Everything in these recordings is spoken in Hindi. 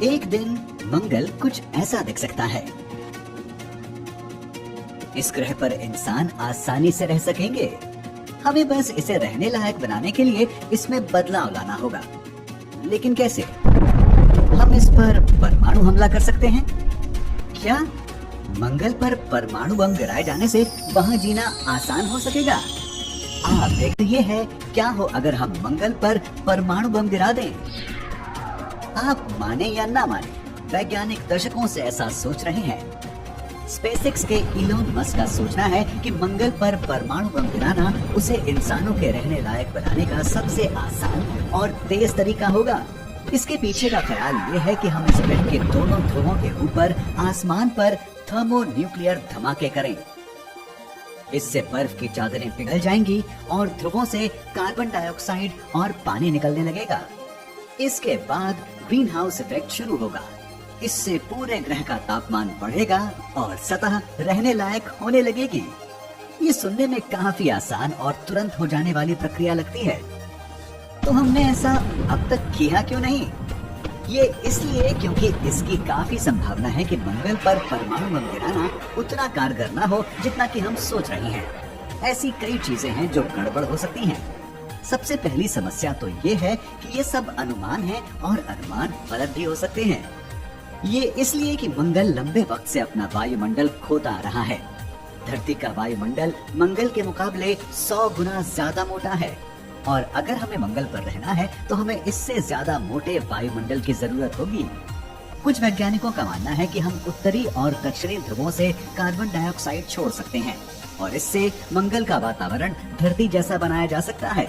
एक दिन मंगल कुछ ऐसा दिख सकता है। इस ग्रह पर इंसान आसानी से रह सकेंगे। हमें बस इसे रहने लायक बनाने के लिए इसमें बदलाव लाना होगा। लेकिन कैसे? हम इस पर परमाणु हमला कर सकते हैं क्या? मंगल पर परमाणु बम गिराए जाने से वहाँ जीना आसान हो सकेगा? आप देखते ये है क्या हो अगर हम मंगल पर परमाणु बम गिरा दें। आप माने या ना माने, वैज्ञानिक दशकों से ऐसा सोच रहे हैं। स्पेसएक्स के इलोन मस्क का सोचना है कि मंगल पर परमाणु बम गिराना उसे इंसानों के रहने लायक बनाने का सबसे आसान और तेज तरीका होगा। इसके पीछे का ख्याल ये है कि हम इस ग्रह के दोनों ध्रुवों के ऊपर आसमान पर थर्मोन्यूक्लियर धमाके करें। इससे बर्फ की चादरें पिघल जाएंगी और ध्रुवों से कार्बन डाइऑक्साइड और पानी निकलने लगेगा। इसके बाद ग्रीन हाउस इफेक्ट शुरू होगा। इससे पूरे ग्रह का तापमान बढ़ेगा और सतह रहने लायक होने लगेगी। ये सुनने में काफी आसान और तुरंत हो जाने वाली प्रक्रिया लगती है, तो हमने ऐसा अब तक किया क्यों नहीं? ये इसलिए क्योंकि इसकी काफी संभावना है कि मंगल पर परमाणु बम गिराना उतना कारगर ना हो जितना कि हम सोच रहे हैं। ऐसी कई चीजें हैं जो गड़बड़ हो सकती हैं। सबसे पहली समस्या तो ये है कि ये सब अनुमान है और अनुमान गलत भी हो सकते हैं। ये इसलिए कि मंगल लंबे वक्त से अपना वायुमंडल खोता आ रहा है। धरती का वायुमंडल मंगल के मुकाबले 100 गुना ज्यादा मोटा है और अगर हमें मंगल पर रहना है तो हमें इससे ज्यादा मोटे वायुमंडल की जरूरत होगी। कुछ वैज्ञानिकों का मानना है कि हम उत्तरी और दक्षिणी ध्रुवों से कार्बन डाइऑक्साइड छोड़ सकते हैं और इससे मंगल का वातावरण धरती जैसा बनाया जा सकता है।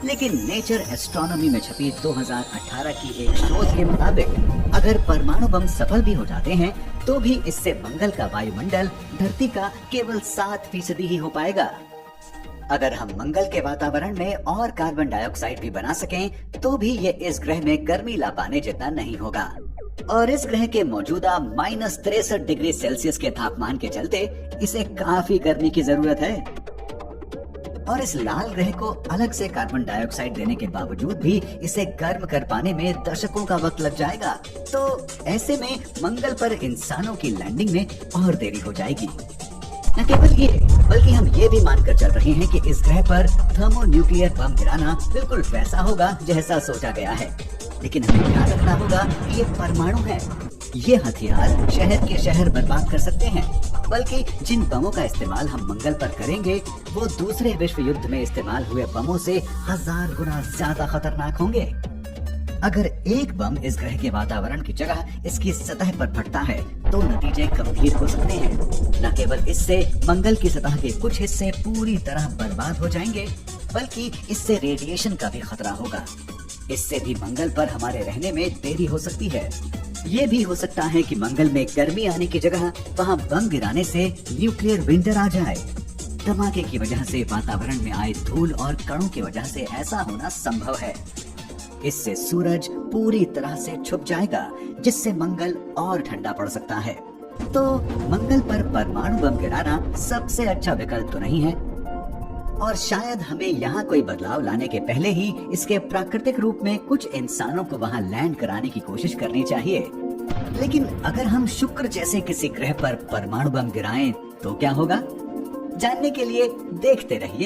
लेकिन नेचर एस्ट्रोनॉमी में छपी 2018 की एक शोध के मुताबिक अगर परमाणु बम सफल भी हो जाते हैं तो भी इससे मंगल का वायुमंडल धरती का केवल 7% ही हो पाएगा। अगर हम मंगल के वातावरण में और कार्बन डाइऑक्साइड भी बना सकें तो भी ये इस ग्रह में गर्मी ला पाने जितना नहीं होगा। और इस ग्रह के मौजूदा -63 डिग्री सेल्सियस के तापमान के चलते इसे काफी गर्मी की जरूरत है। और इस लाल ग्रह को अलग से कार्बन डाइऑक्साइड देने के बावजूद भी इसे गर्म कर पाने में दशकों का वक्त लग जाएगा। तो ऐसे में मंगल पर इंसानों की लैंडिंग में और देरी हो जाएगी। न केवल ये, बल्कि हम ये भी मानकर चल रहे हैं कि इस ग्रह पर थर्मोन्यूक्लियर बम गिराना बिल्कुल वैसा होगा जैसा सोचा गया है। लेकिन हमें ध्यान रखना होगा कि ये परमाणु है। ये हथियार शहर के शहर बर्बाद कर सकते हैं, बल्कि जिन बमों का इस्तेमाल हम मंगल पर करेंगे वो दूसरे विश्व युद्ध में इस्तेमाल हुए बमों से 1000 गुना ज्यादा खतरनाक होंगे। अगर एक बम इस ग्रह के वातावरण की जगह इसकी सतह पर फटता है तो नतीजे गंभीर हो सकते हैं। न केवल इससे मंगल की सतह के कुछ हिस्से पूरी तरह बर्बाद हो जाएंगे, बल्कि इससे रेडिएशन का भी खतरा होगा। इससे भी मंगल पर हमारे रहने में देरी हो सकती है। ये भी हो सकता है कि मंगल में गर्मी आने की जगह वहाँ बम गिराने से न्यूक्लियर विंटर आ जाए। धमाके की वजह से वातावरण में आए धूल और कणों की वजह से ऐसा होना संभव है। इससे सूरज पूरी तरह से छुप जाएगा, जिससे मंगल और ठंडा पड़ सकता है। तो मंगल पर परमाणु बम गिराना सबसे अच्छा विकल्प तो नहीं है, और शायद हमें यहाँ कोई बदलाव लाने के पहले ही इसके प्राकृतिक रूप में कुछ इंसानों को वहाँ लैंड कराने की कोशिश करनी चाहिए। लेकिन अगर हम शुक्र जैसे किसी ग्रह पर परमाणु बम गिराएं तो क्या होगा? जानने के लिए देखते रहिए।